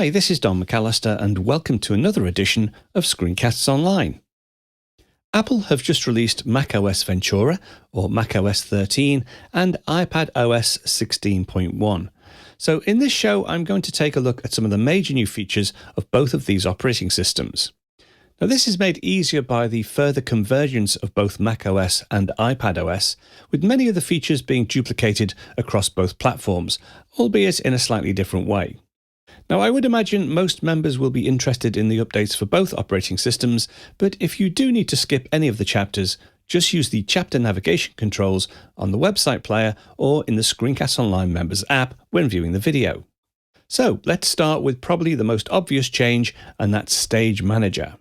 Hi, this is Don McAllister and welcome to another edition of Screencasts Online. Apple have just released macOS Ventura, or macOS 13, and iPadOS 16.1. So in this show, I'm going to take a look at some of the major new features of both of these operating systems. Now, this is made easier by the further convergence of both macOS and iPadOS, with many of the features being duplicated across both platforms, albeit in a slightly different way. Now, I would imagine most members will be interested in the updates for both operating systems, but if you do need to skip any of the chapters, just use the chapter navigation controls on the website player or in the Screencast Online members app when viewing the video. So let's start with probably the most obvious change, and that's Stage Manager.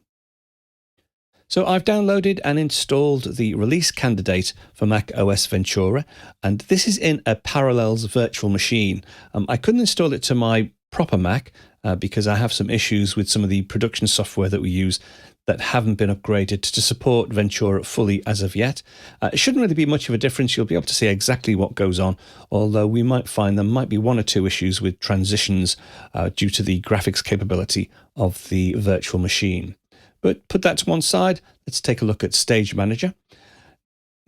So I've downloaded and installed the release candidate for macOS Ventura, and this is in a Parallels virtual machine. I couldn't install it to my proper Mac because I have some issues with some of the production software that we use that haven't been upgraded to support Ventura fully as of yet. It shouldn't really be much of a difference. You'll be able to see exactly what goes on, although we might find there might be one or two issues with transitions due to the graphics capability of the virtual machine. But put that to one side, let's take a look at Stage Manager.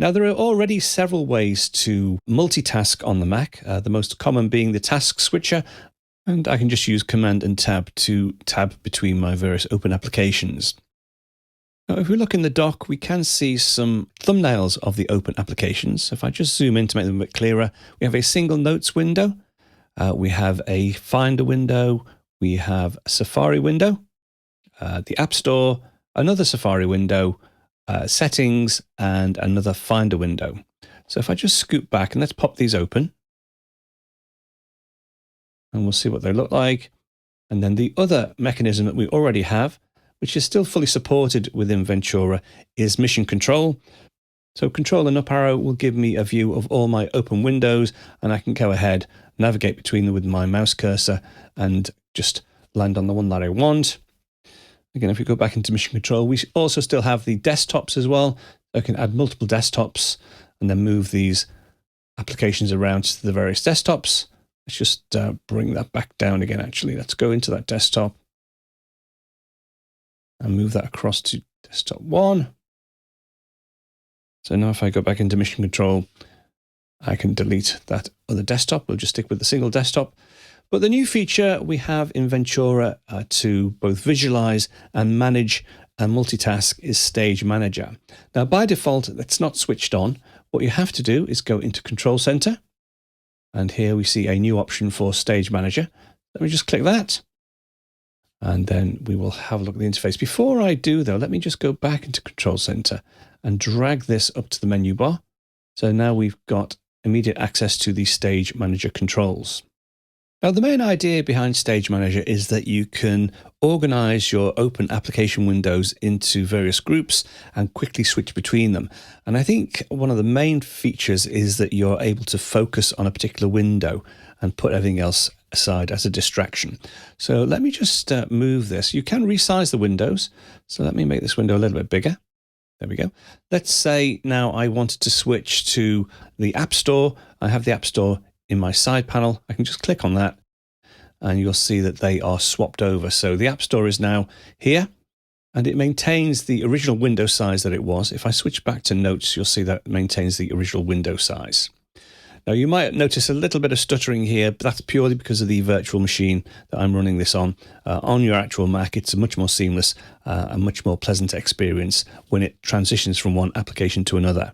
Now, there are already several ways to multitask on the Mac, the most common being the task switcher, and I can just use Command and Tab to tab between my various open applications. Now, if we look in the dock, we can see some thumbnails of the open applications. If I just zoom in to make them a bit clearer, we have a single notes window, we have a Finder window, we have a Safari window, the App Store, another Safari window, settings, and another Finder window. So if I just scoot back and let's pop these open, and we'll see what they look like. And then the other mechanism that we already have, which is still fully supported within Ventura, is Mission Control. So Control and up arrow will give me a view of all my open windows, and I can go ahead, navigate between them with my mouse cursor, and just land on the one that I want. Again, if we go back into Mission Control, we also still have the desktops as well. I can add multiple desktops and then move these applications around to the various desktops. Let's just bring that back down again, actually. Let's go into that desktop and move that across to desktop 1. So now if I go back into Mission Control, I can delete that other desktop. We'll just stick with the single desktop. But the new feature we have in Ventura to both visualize and manage and multitask is Stage Manager. Now, by default, that's not switched on. What you have to do is go into Control Center. And here we see a new option for Stage Manager. Let me just click that. And then we will have a look at the interface. Before I do, though, let me just go back into Control Center and drag this up to the menu bar. So now we've got immediate access to the Stage Manager controls. Now, the main idea behind Stage Manager is that you can organize your open application windows into various groups and quickly switch between them. And I think one of the main features is that you're able to focus on a particular window and put everything else aside as a distraction. So let me just move this. You can resize the windows. So let me make this window a little bit bigger. There we go. Let's say now I wanted to switch to the App Store. I have the App Store in my side panel. I can just click on that and you'll see that they are swapped over. So the App Store is now here and it maintains the original window size that it was. If I switch back to Notes, you'll see that it maintains the original window size. Now, you might notice a little bit of stuttering here, but that's purely because of the virtual machine that I'm running this on. On your actual Mac, it's a much more seamless and much more pleasant experience when it transitions from one application to another.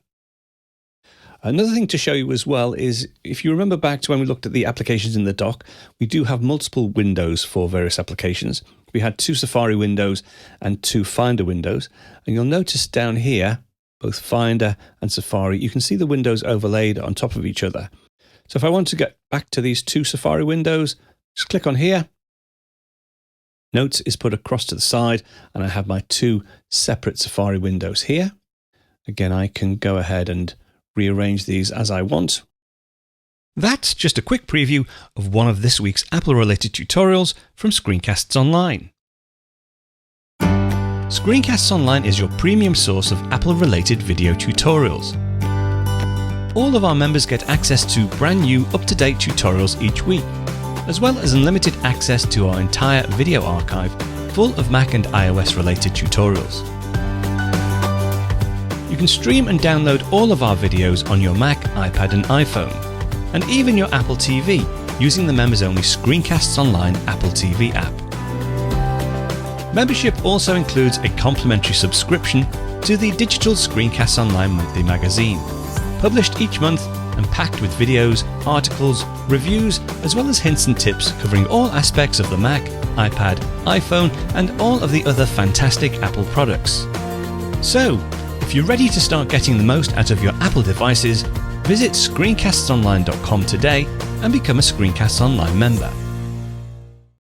Another thing to show you as well is, if you remember back to when we looked at the applications in the dock, we do have multiple windows for various applications. We had 2 Safari windows and 2 Finder windows. And you'll notice down here, both Finder and Safari, you can see the windows overlaid on top of each other. So if I want to get back to these 2 Safari windows, just click on here. Notes is put across to the side, and I have my 2 separate Safari windows here. Again, I can go ahead and rearrange these as I want. That's just a quick preview of one of this week's Apple-related tutorials from Screencasts Online. Screencasts Online is your premium source of Apple-related video tutorials. All of our members get access to brand new, up-to-date tutorials each week. as well as unlimited access to our entire video archive full of Mac and iOS related tutorials. You can stream and download all of our videos on your Mac, iPad and iPhone, and even your Apple TV using the members-only Screencasts Online Apple TV app. Membership also includes a complimentary subscription to the digital Screencasts Online monthly magazine, published each month and packed with videos, articles, reviews, as well as hints and tips covering all aspects of the Mac, iPad, iPhone, and all of the other fantastic Apple products. So, if you're ready to start getting the most out of your Apple devices, visit screencastsonline.com today and become a Screencasts Online member.